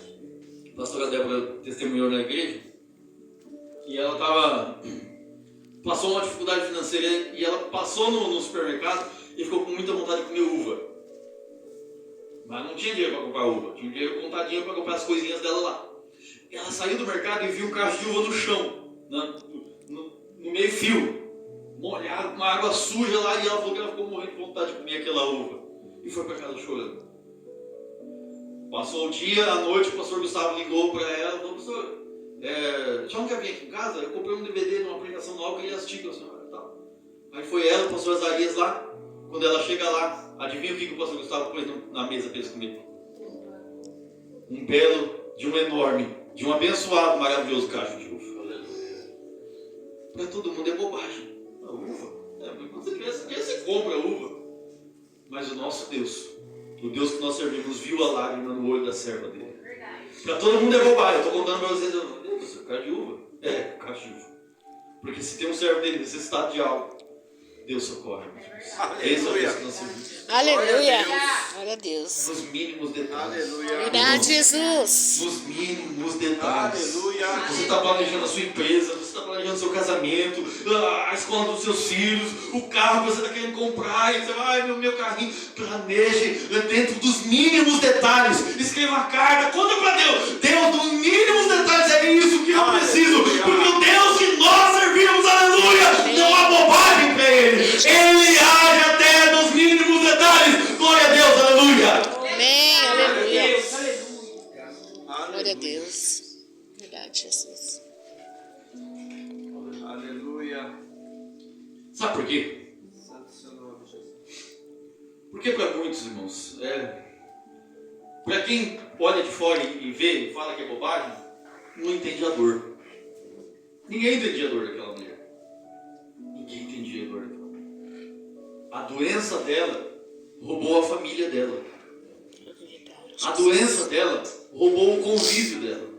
a pastora Débora testemunhou na igreja que ela passou uma dificuldade financeira e ela passou no supermercado e ficou com muita vontade de comer uva. Mas não tinha dinheiro para comprar uva, tinha dinheiro contadinho para comprar as coisinhas dela lá. Ela saiu do mercado e viu um cacho de uva no chão, no meio fio, molhado, com água suja lá, e ela falou que ela ficou morrendo de vontade de comer aquela uva. E foi para casa chorando. Passou o dia, à noite, o pastor Gustavo ligou para ela e falou, pastor, já não quer vir aqui em casa? Eu comprei um DVD numa aplicação nova que ele assistiu com a senhora e tal. Aí foi ela, o pastor Azarias lá. Quando ela chega lá, adivinha o que o pastor Gustavo pôs na mesa para eles comerem? Um belo, de um enorme, de um abençoado, maravilhoso cacho de uva. Para todo mundo é bobagem. A uva, quando você quer, você compra a uva. Mas o nosso Deus, o Deus que nós servimos, viu a lágrima no olho da serva dele. Para todo mundo é bobagem. Eu estou contando para vocês, Deus, cacho de uva? Cacho de uva. Porque se tem um servo dele necessitado de algo, Deus socorre. Esse é o Deus que nós servimos. Aleluia. Glória a Deus. Nos mínimos detalhes. Verdade, Jesus. Nos mínimos detalhes. Aleluia. Você está planejando a sua empresa, você está planejando o seu casamento, a escola dos seus filhos, o carro que você está querendo comprar, e você vai, meu carrinho. Planeje dentro dos mínimos detalhes. Escreva uma carta, conta para Deus. Deus, dos mínimos detalhes, é isso que eu preciso. Porque o Deus que nós servimos, aleluia, não há bobagem para Ele. Ele age até nos mínimos detalhes. Glória a Deus, aleluia. Amém, aleluia. Glória a Deus. Verdade, Jesus. Aleluia. Sabe por quê? Santo seu nome, Jesus. Porque para muitos, irmãos, Para quem olha de fora e vê e fala que é bobagem, não entende a dor. Ninguém entendia a dor daquela mulher. Ninguém entendia a dor daquela mulher. A doença dela roubou a família dela. A doença dela roubou o convívio dela.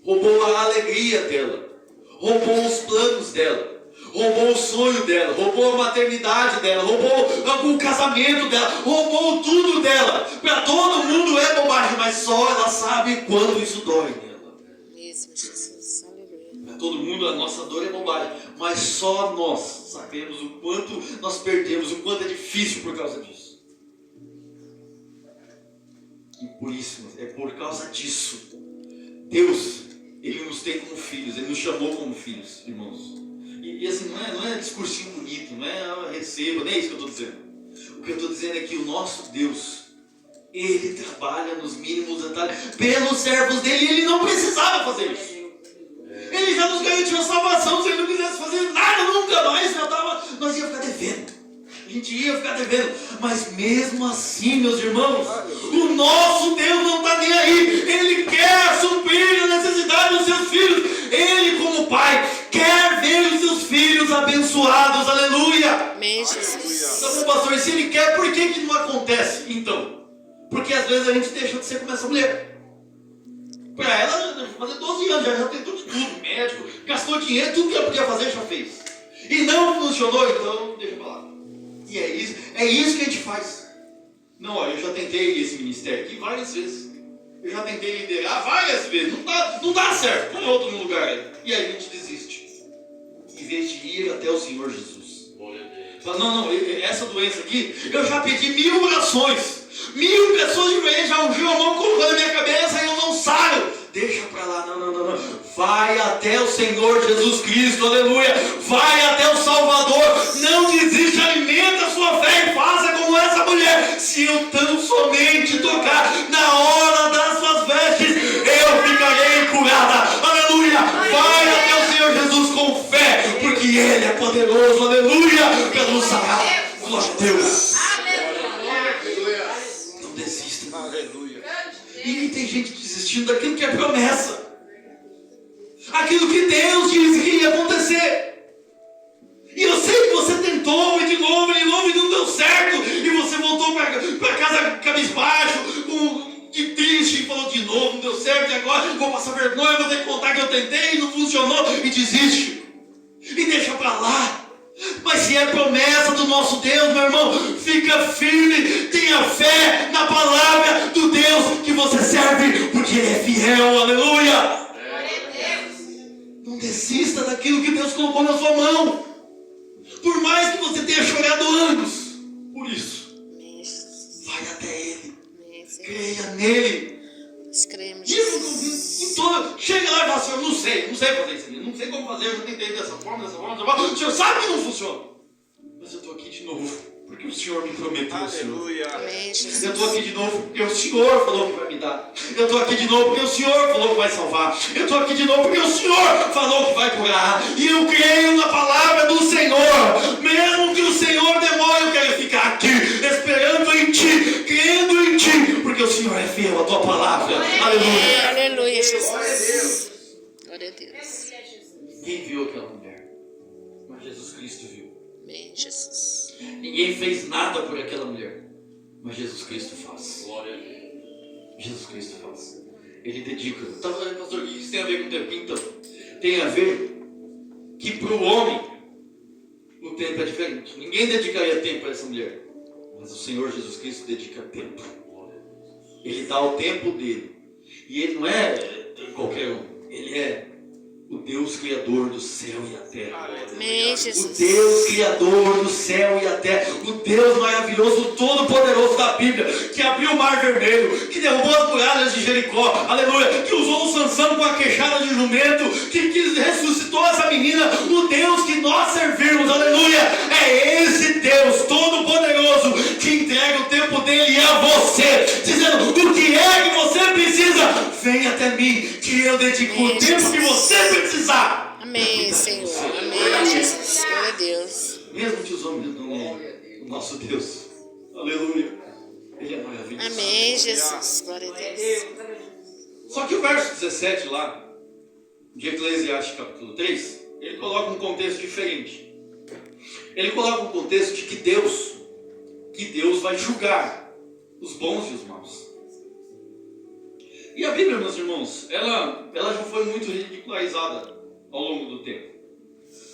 Roubou a alegria dela. Roubou os planos dela. Roubou o sonho dela, roubou a maternidade dela, roubou o casamento dela, roubou tudo dela. Para todo mundo é bobagem, mas só ela sabe quanto isso dói nela. Mesmo, Jesus. Aleluia. Para todo mundo a nossa dor é bobagem, mas só nós sabemos o quanto nós perdemos, o quanto é difícil por causa disso. E por isso, é por causa disso, Deus, Ele nos tem como filhos, Ele nos chamou como filhos, irmãos. E assim, não é discursinho bonito, não é receba, nem é isso que eu estou dizendo. O que eu estou dizendo é que o nosso Deus, Ele trabalha nos mínimos detalhes pelos servos dele, e Ele não precisava fazer isso. Ele já nos garantiu a salvação. Se Ele não quisesse fazer nada nunca mais, nós ia ficar devendo. A gente ia ficar devendo. Mas mesmo assim, meus irmãos, o nosso Deus não está nem aí. Ele quer suprir a necessidade dos seus filhos. Ele, como pai, quer ver os seus filhos abençoados. Aleluia. Amém, Jesus. Então, pastor, se Ele quer, por que não acontece? Então, porque às vezes a gente deixa de ser como essa mulher. Para ela, fazer 12 anos, já tentou de tudo, médico, gastou dinheiro, tudo que ela podia fazer, já fez. E não funcionou, então deixa pra lá. E é isso que a gente faz. Não, olha, eu já tentei esse ministério aqui várias vezes. Eu já tentei liderar várias vezes. Não dá certo, põe outro no lugar aí. E aí a gente desiste. Em vez de ir até o Senhor Jesus. Fala, não, essa doença aqui, eu já pedi 1000 orações. 1000 pessoas de vez já ungiu a mão, colocou na minha cabeça e eu não saio. Deixa pra lá, não. Vai até o Senhor Jesus Cristo, aleluia. Vai até o Salvador. Não desiste, alimenta a sua fé e faça como essa mulher. Se eu tão somente tocar na hora das suas vestes, eu ficarei curada, aleluia. Vai até o Senhor Jesus com fé, porque Ele é poderoso, aleluia, para nos sarar. Glória a Deus. Não desista, aleluia. E tem gente desistindo daquilo que é promessa. Aquilo que Deus disse que ia acontecer. E eu sei que você tentou, e de novo, e não deu certo. E você voltou para casa cabisbaixo, de triste, e falou de novo, não deu certo. E agora vou passar vergonha, vou ter que contar que eu tentei e não funcionou. E desiste. E deixa para lá. Mas se é promessa do nosso Deus, meu irmão, fica firme, tenha fé na palavra do Deus que você serve, porque Ele é fiel, aleluia. Não desista daquilo que Deus colocou na sua mão, por mais que você tenha chorado anos por isso. Vai até Ele, creia nele. Chega lá e fala assim, eu não sei fazer isso aqui, não sei como fazer, eu já tentei dessa forma. O Senhor sabe que não funciona, mas eu estou aqui de novo, porque o Senhor me prometeu. Aleluia. Eu estou aqui de novo porque o Senhor falou que vai me dar. Eu estou aqui de novo porque o Senhor falou que vai salvar. Eu estou aqui de novo porque o Senhor falou que vai curar. E eu creio na palavra do Senhor. Mesmo que o Senhor demore, eu quero ficar aqui, esperando em Ti, crendo em Ti, porque o Senhor é fiel à Tua palavra. Aleluia. Aleluia, Jesus. Glória a Deus. Ninguém viu aquela mulher, mas Jesus Cristo viu. Amém, Jesus. Ninguém fez nada por aquela mulher, mas Jesus Cristo faz. Glória a Deus. Jesus Cristo faz. Ele dedica. Tá, pastor, isso tem a ver com o tempo? Então, tem a ver que para o homem o tempo é diferente. Ninguém dedicaria tempo a essa mulher, mas o Senhor Jesus Cristo dedica tempo. Ele dá o tempo dele. E Ele não é qualquer um. Ele é o Deus Criador do céu e a terra. Amém, O Jesus. Deus Criador do céu e a terra. O Deus maravilhoso, o Todo-Poderoso da Bíblia, que abriu o mar vermelho, que derrubou as muralhas de Jericó, aleluia, que usou o Sansão com a queixada de jumento, que ressuscitou essa menina. O Deus que nós servimos, aleluia, é esse Deus Todo-Poderoso que entrega o tempo dele a você, dizendo: o que é que você precisa? Vem até mim, que eu dedico o tempo que você precisar. Amém, Senhor. Amém, Jesus. Glória a Deus. Mesmo que os homens não é o nosso Deus. Aleluia. Ele é maravilhoso. Amém, Jesus. Glória a Deus. Só que o verso 17 lá, de Eclesiastes capítulo 3, ele coloca um contexto diferente. Ele coloca um contexto de que Deus vai julgar os bons e os maus. E a Bíblia, meus irmãos, ela já foi muito ridicularizada ao longo do tempo.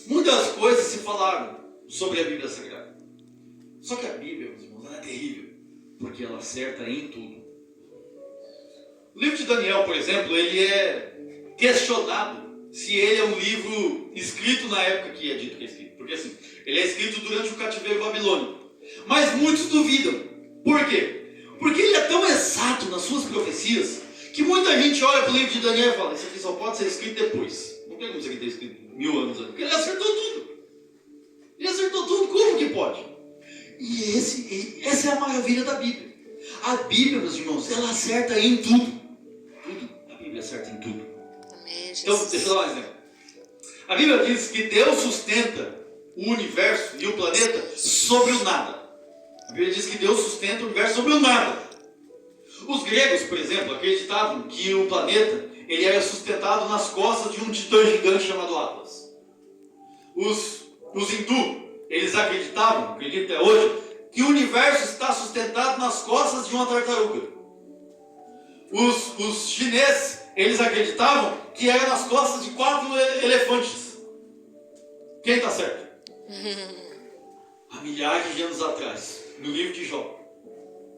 Muitas coisas se falaram sobre a Bíblia Sagrada. Só que a Bíblia, meus irmãos, ela é terrível, porque ela acerta em tudo. O livro de Daniel, por exemplo, ele é questionado se ele é um livro escrito na época que é dito que é escrito. Porque assim, ele é escrito durante o cativeiro babilônico. Mas muitos duvidam. Por quê? Porque ele é tão exato nas suas profecias que muita gente olha para o livro de Daniel e fala: isso aqui só pode ser escrito depois. Não tem como isso aqui ter escrito 1000 anos antes. Porque ele acertou tudo. Ele acertou tudo. Como que pode? E essa é a maravilha da Bíblia. A Bíblia, meus irmãos, ela acerta em tudo. Tudo. A Bíblia acerta em tudo. Amém, Jesus. Então, deixa eu dar um exemplo. A Bíblia diz que Deus sustenta o universo e o planeta sobre o nada. A Bíblia diz que Deus sustenta o universo sobre o nada. Os gregos, por exemplo, acreditavam que o planeta ele era sustentado nas costas de um titã gigante chamado Atlas. Os hindu, eles acreditam até hoje, que o universo está sustentado nas costas de uma tartaruga. Os chineses, eles acreditavam que era nas costas de 4 elefantes. Quem está certo? Há milhares de anos atrás, no livro de Jó,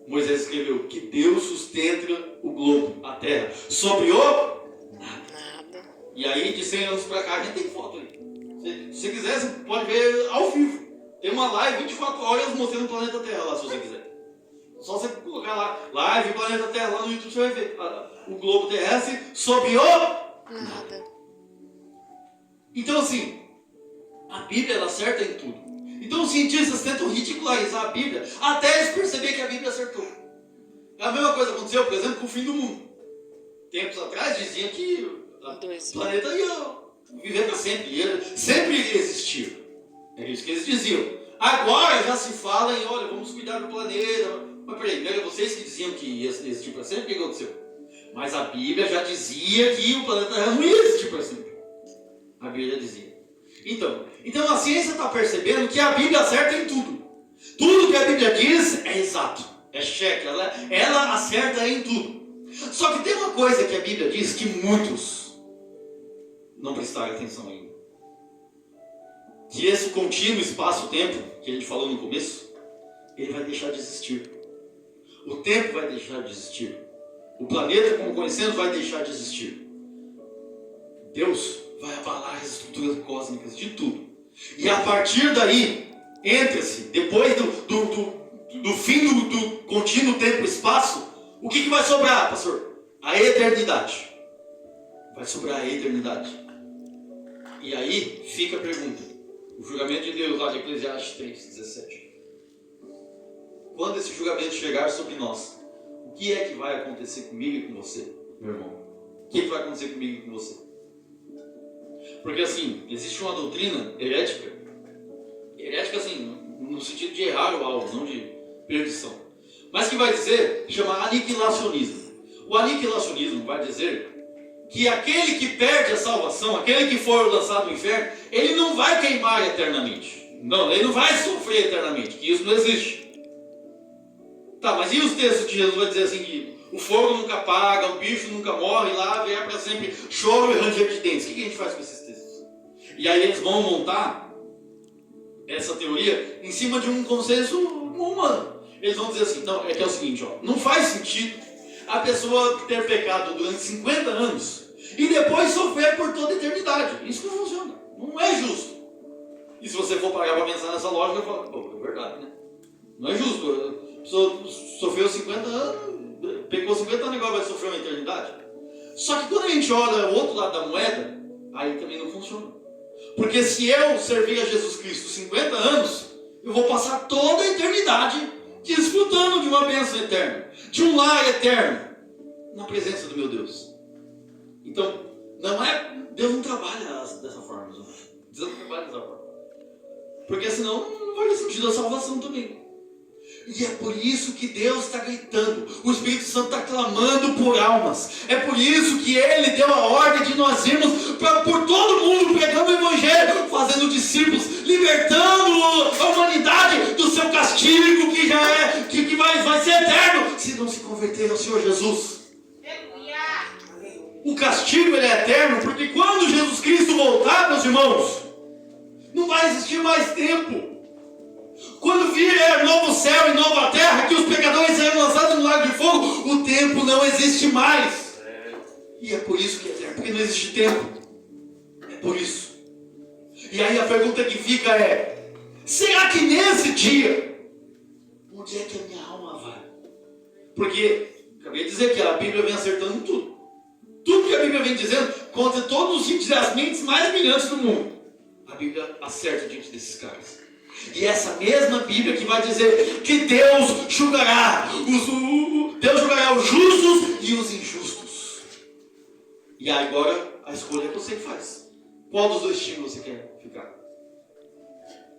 Moisés escreveu que Deus sustenta o globo, a terra, sobre o nada. E aí, de 100 anos para cá, a gente tem foto aí. Se você quiser, você pode ver ao vivo. Tem uma live 24 horas mostrando o planeta Terra lá, se você quiser. Só você colocar lá, live planeta Terra lá no YouTube, você vai ver o globo terrestre sobre o Nada. Então, assim, a Bíblia ela acerta em tudo. Então os cientistas tentam ridicularizar a Bíblia até eles perceberem que a Bíblia acertou. É a mesma coisa que aconteceu, por exemplo, com o fim do mundo. Tempos atrás diziam que o planeta ia viver para sempre, sempre iria existir. É isso que eles diziam. Agora já se fala em, olha, vamos cuidar do planeta. Mas peraí, não era vocês que diziam que ia existir para sempre? O que aconteceu? Mas a Bíblia já dizia que o planeta Terra não ia existir para sempre. A Bíblia já dizia. Então a ciência está percebendo que a Bíblia acerta em tudo. Tudo que a Bíblia diz é exato, é cheque, ela acerta em tudo. Só que tem uma coisa que a Bíblia diz que muitos não prestaram atenção ainda. Que esse contínuo espaço-tempo, que a gente falou no começo, ele vai deixar de existir. O tempo vai deixar de existir. O planeta, como conhecemos, vai deixar de existir. Deus vai abalar as estruturas cósmicas de tudo. E a partir daí, entra-se, depois do fim do contínuo tempo e espaço, o que vai sobrar, pastor? A eternidade. Vai sobrar a eternidade. E aí fica a pergunta. O julgamento de Deus lá de Eclesiastes 3:17. Quando esse julgamento chegar sobre nós, o que é que vai acontecer comigo e com você, meu irmão? O que vai acontecer comigo e com você? Porque assim, existe uma doutrina herética assim, no sentido de errar o alvo, não de perdição, mas que vai dizer, chama aniquilacionismo. O aniquilacionismo vai dizer que aquele que perde a salvação, aquele que for lançado no inferno, ele não vai queimar eternamente. Não, ele não vai sofrer eternamente, que isso não existe. Tá, mas e os textos de Jesus vai dizer assim que o fogo nunca apaga, o bicho nunca morre, lá vier para sempre choro e ranger de dentes. O que a gente faz com esses textos? E aí eles vão montar essa teoria em cima de um consenso humano. Eles vão dizer assim, não, é que é o seguinte, ó, não faz sentido a pessoa ter pecado durante 50 anos e depois sofrer por toda a eternidade. Isso não funciona, não é justo. E se você for parar para pensar nessa lógica, eu falo, pô, é verdade, né? Não é justo. A pessoa sofreu 50 anos, pecou 50 anos, agora vai sofrer uma eternidade. Só que quando a gente olha o outro lado da moeda, aí também não funciona. Porque se eu servir a Jesus Cristo 50 anos, eu vou passar toda a eternidade desfrutando de uma bênção eterna, de um lar eterno, na presença do meu Deus. Então, Deus não trabalha dessa forma. Deus não trabalha dessa forma. Porque senão não vai ter sentido a salvação também. E é por isso que Deus está gritando, o Espírito Santo está clamando por almas. É por isso que Ele deu a ordem de nós irmos por todo mundo pregando o Evangelho, fazendo discípulos, libertando a humanidade do seu castigo que já é, que vai ser eterno, se não se converter ao Senhor Jesus. O castigo ele é eterno, porque quando Jesus Cristo voltar, meus irmãos, não vai existir mais tempo. Quando vier novo céu e nova terra, que os pecadores serão lançados no lago de fogo, o tempo não existe mais. E é por isso que é eterno, porque não existe tempo. É por isso. E aí a pergunta que fica é: será que nesse dia, onde é que a minha alma vai? Porque, acabei de dizer que a Bíblia vem acertando tudo. Tudo que a Bíblia vem dizendo, contra todos os sítios das mentes mais brilhantes do mundo, a Bíblia acerta diante desses caras. E essa mesma Bíblia que vai dizer que Deus julgará os justos e os injustos. E agora a escolha é você que faz. Qual dos dois times você quer ficar?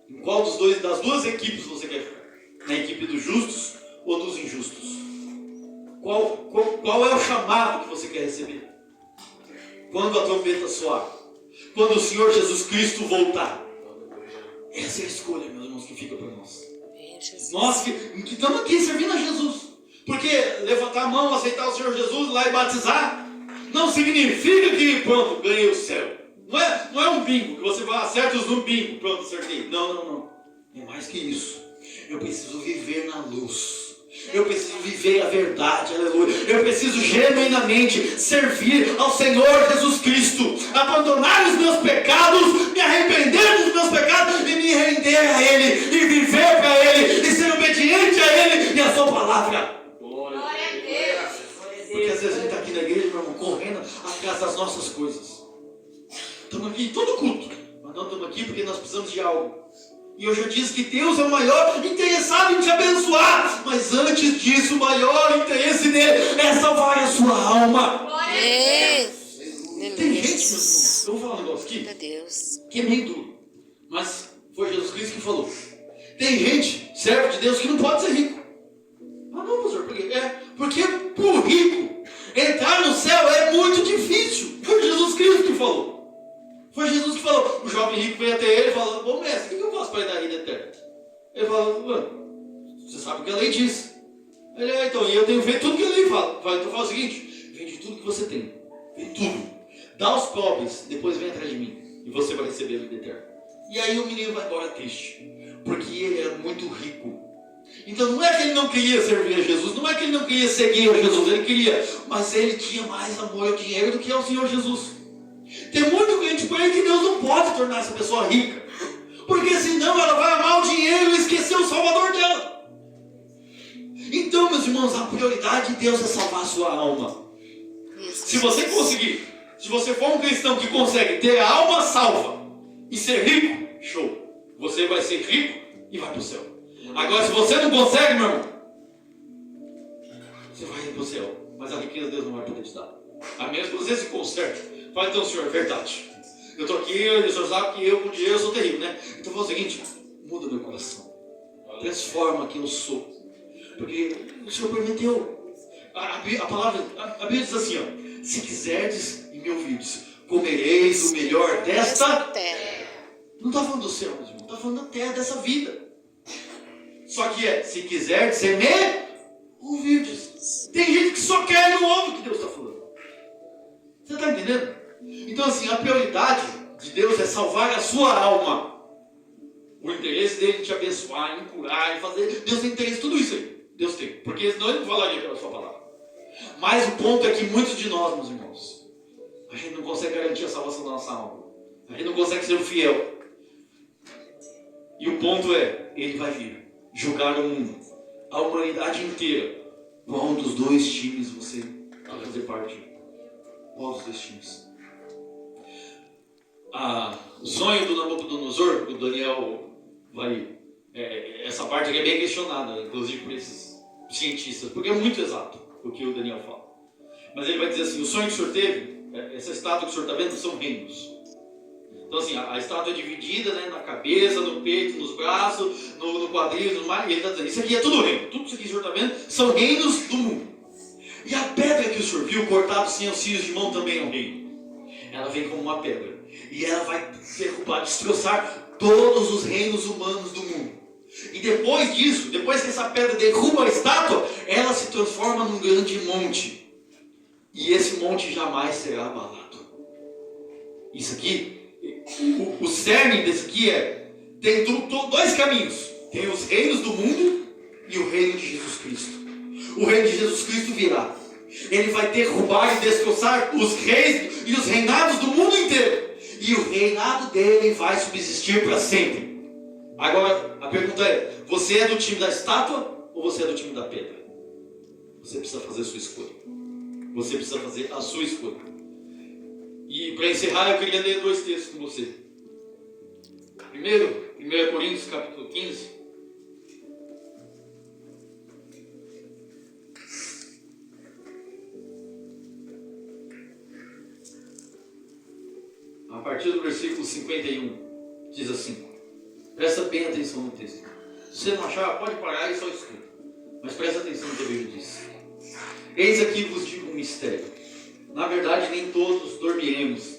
Em qual das duas equipes você quer ficar? Na equipe dos justos ou dos injustos? Qual é o chamado que você quer receber? Quando a trombeta soar, quando o Senhor Jesus Cristo voltar, essa é a escolha, meus irmãos, que fica para nós. Nós que estamos aqui servindo a Jesus. Porque levantar a mão, aceitar o Senhor Jesus lá e batizar, não significa que pronto, ganhei o céu. Não é um bingo, que você vai acertar no bingo, pronto, acertei. Não. É mais que isso. Eu preciso viver na luz. Eu preciso viver a verdade, aleluia. Eu preciso genuinamente servir ao Senhor Jesus Cristo, abandonar os meus pecados, me arrepender dos meus pecados e me render a Ele, e viver para Ele, e ser obediente a Ele e a Sua palavra. Glória a Deus. Porque às vezes a gente está aqui na igreja, meu irmão, correndo atrás das nossas coisas. Estamos aqui em todo culto, mas não estamos aqui porque nós precisamos de algo. E eu já disse que Deus é o maior interessado em te abençoar. Mas antes disso, o maior interesse dele é salvar a sua alma. Tem gente, meu irmão, eu vou falar um negócio aqui, Meu Deus. que é meio duro. Mas foi Jesus Cristo que falou. Tem gente, servo de Deus, que não pode ser rico. Ah não, pastor, por quê? Porque pro rico entrar no céu é muito difícil. Foi Jesus Cristo que falou. Foi Jesus que falou. O jovem rico veio até ele e falou: bom mestre, o que eu faço para ir na vida eterna? Ele falou: mano, você sabe o que a lei diz. Ele: então, e eu tenho feito tudo que a lei fala. Então fala o seguinte: vende tudo que você tem. Vende tudo. Dá aos pobres, depois vem atrás de mim. E você vai receber a vida eterna. E aí o menino vai embora triste. Porque ele era muito rico. Então não é que ele não queria servir a Jesus, não é que ele não queria seguir a Jesus, ele queria. Mas ele tinha mais amor ao dinheiro do que ao Senhor Jesus. Tem muito crente por aí que Deus não pode tornar essa pessoa rica, porque senão ela vai amar o dinheiro e esquecer o Salvador dela. Então, meus irmãos, a prioridade de Deus é salvar a sua alma. Se você conseguir, se você for um cristão que consegue ter a alma salva e ser rico, show, você vai ser rico e vai para o céu. Agora, se você não consegue, meu irmão, você vai ir para o céu, mas a riqueza Deus não vai poder te dar, a menos que você se conserte. Fala: então, Senhor, é verdade. Eu estou aqui, o Senhor sabe que eu com dinheiro eu sou terrível, né? Então fala o seguinte: muda meu coração. Transforma quem eu sou. Porque o Senhor prometeu. A palavra, a Bíblia diz assim, ó: se quiserdes e me ouvirdes, comereis o melhor desta terra. Não está falando do céu, meu irmão. Está falando da terra, dessa vida. Só que se quiserdes e me ouvirdes. Tem gente que só quer e não ouve o que Deus está falando. Você está entendendo? Então assim, a prioridade de Deus é salvar a sua alma. O interesse dele em te abençoar, em curar, em fazer. Deus tem interesse em tudo isso aí. Deus tem. Porque senão ele não falaria pela sua palavra. Mas o ponto é que muitos de nós, meus irmãos, a gente não consegue garantir a salvação da nossa alma. A gente não consegue ser fiel. E o ponto é, ele vai vir julgar o mundo, a humanidade inteira. Qual dos dois times você vai fazer parte? Qual dos dois times? O sonho do Nabucodonosor, o Daniel vai... essa parte aqui é bem questionada, inclusive por esses cientistas, porque é muito exato o que o Daniel fala. Mas ele vai dizer assim: o sonho que o senhor teve, essa estátua que o senhor está vendo, são reinos. Então assim, a estátua é dividida, né, na cabeça, no peito, nos braços, no quadril, no mar, e ele está dizendo, isso aqui é tudo reino. Tudo isso aqui que o senhor está vendo são reinos do mundo. E a pedra que o senhor viu, cortado sem auxílios de mão, também é um reino. Ela vem como uma pedra. E ela vai derrubar, destroçar todos os reinos humanos do mundo. E depois disso, depois que essa pedra derruba a estátua, ela se transforma num grande monte. E esse monte jamais será abalado. Isso aqui, o cerne desse aqui tem dois caminhos. Tem os reinos do mundo e o reino de Jesus Cristo. O reino de Jesus Cristo virá. Ele vai derrubar e destroçar os reis e os reinados do mundo inteiro. E o reinado dele vai subsistir para sempre. Agora, a pergunta é, você é do time da estátua ou você é do time da pedra? Você precisa fazer a sua escolha. Você precisa fazer a sua escolha. E para encerrar, eu queria ler 2 textos com você. Primeiro, 1 Coríntios capítulo 15. A partir do versículo 51, diz assim, presta bem atenção no texto. Se você não achar, pode parar e só escuta. Mas presta atenção no que a Bíblia diz. Eis aqui vos digo um mistério. Na verdade, nem todos dormiremos,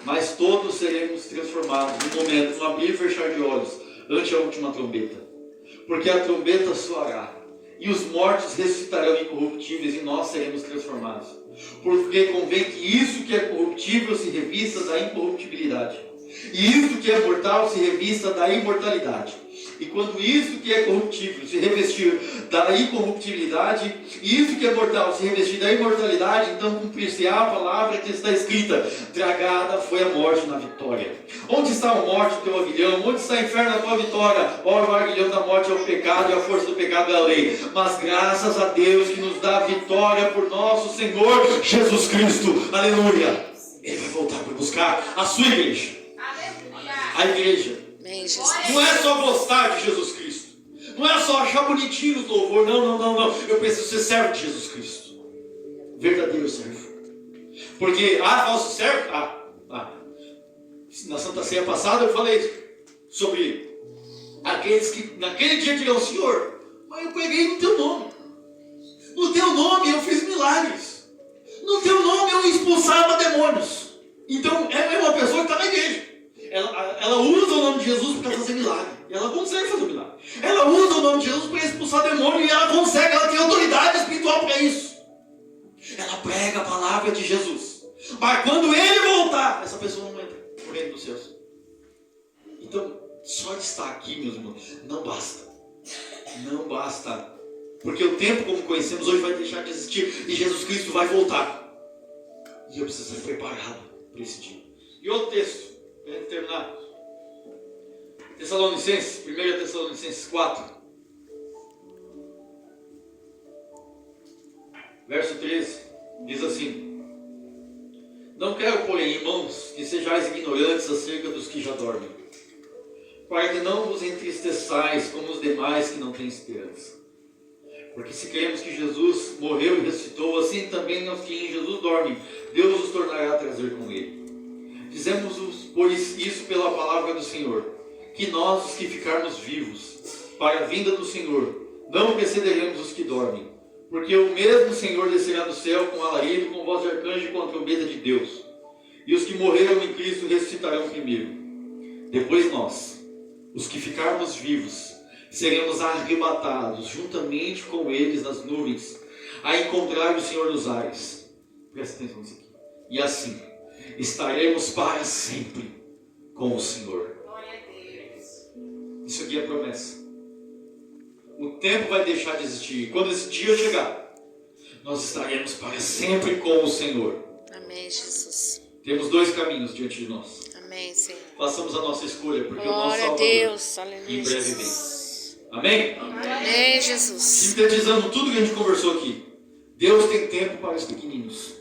mas todos seremos transformados no momento, no abrir e fechar de olhos, ante a última trombeta. Porque a trombeta soará, e os mortos ressuscitarão incorruptíveis, e nós seremos transformados. Porque convém que isso que é corruptível se revista da incorruptibilidade, e isso que é mortal se revista da imortalidade. E quando isso que é corruptível se revestir da incorruptibilidade, e isso que é mortal se revestir da imortalidade, então cumprir-se-á a palavra que está escrita: tragada foi a morte na vitória. Onde está a morte, o teu aguilhão? Onde está o inferno, a tua vitória? Ora, o aguilhão da morte é o pecado, e a força do pecado é a lei. Mas graças a Deus que nos dá a vitória por nosso Senhor Jesus Cristo. Aleluia! Ele vai voltar para buscar a sua igreja. A igreja. Não é só gostar de Jesus Cristo. Não é só achar bonitinho os louvor. Não. Eu preciso ser servo de Jesus Cristo. Verdadeiro servo. Porque falso servo. Na Santa Ceia passada eu falei sobre aqueles que naquele dia dirão: Senhor, mas eu preguei no teu nome. No teu nome eu fiz milagres. No teu nome eu expulsava demônios. Então é uma pessoa que está na igreja. Ela usa o nome de Jesus para fazer milagre. E ela consegue fazer milagre. Ela usa o nome de Jesus para expulsar demônio. E ela consegue, ela tem autoridade espiritual para isso. Ela prega a palavra de Jesus. Mas quando ele voltar, essa pessoa não entra no reino dos céus. Então, só de estar aqui, meus irmãos, não basta. Não basta. Porque o tempo como conhecemos hoje vai deixar de existir. E Jesus Cristo vai voltar. E eu preciso estar preparado para esse dia. E outro texto. Para terminar, 1 Tessalonicenses 4, verso 13, diz assim: não quero, porém, irmãos, que sejais ignorantes acerca dos que já dormem, para que não vos entristeçais como os demais que não têm esperança. Porque se cremos que Jesus morreu e ressuscitou, assim também os que em Jesus dormem, Deus os tornará a trazer com ele. Dizemos-vos, pois, isso pela palavra do Senhor, que nós, os que ficarmos vivos, para a vinda do Senhor, não precederemos os que dormem, porque o mesmo Senhor descerá do céu com alarido, com voz de arcanjo e com a trombeta de Deus, e os que morreram em Cristo ressuscitarão primeiro. Depois nós, os que ficarmos vivos, seremos arrebatados juntamente com eles nas nuvens, a encontrar o Senhor nos ares. Presta atenção nisso aqui. E assim estaremos para sempre com o Senhor. Isso aqui é a promessa. O tempo vai deixar de existir. Quando esse dia chegar, nós estaremos para sempre com o Senhor. Amém, Jesus. Temos 2 caminhos diante de nós. Amém, Senhor. Façamos a nossa escolha, porque Glória o nosso Salvador Deus. Aleluia, em breve vem. Jesus. Amém? Amém, Jesus. Sintetizando tudo que a gente conversou aqui, Deus tem tempo para os pequeninos.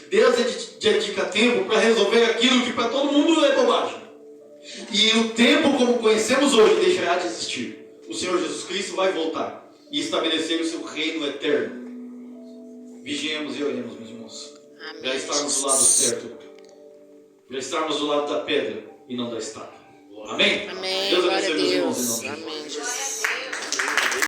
Deus dedica tempo para resolver aquilo que para todo mundo é bobagem. E o tempo como conhecemos hoje deixará de existir. O Senhor Jesus Cristo vai voltar e estabelecer o seu reino eterno. Vigiemos e oremos, meus irmãos. Amém, Para estarmos do lado Jesus. certo. Para estarmos do lado da pedra e não da estaca. Amém? Amém. Deus Glória a abençoe meus irmãos em Deus. nome de Jesus.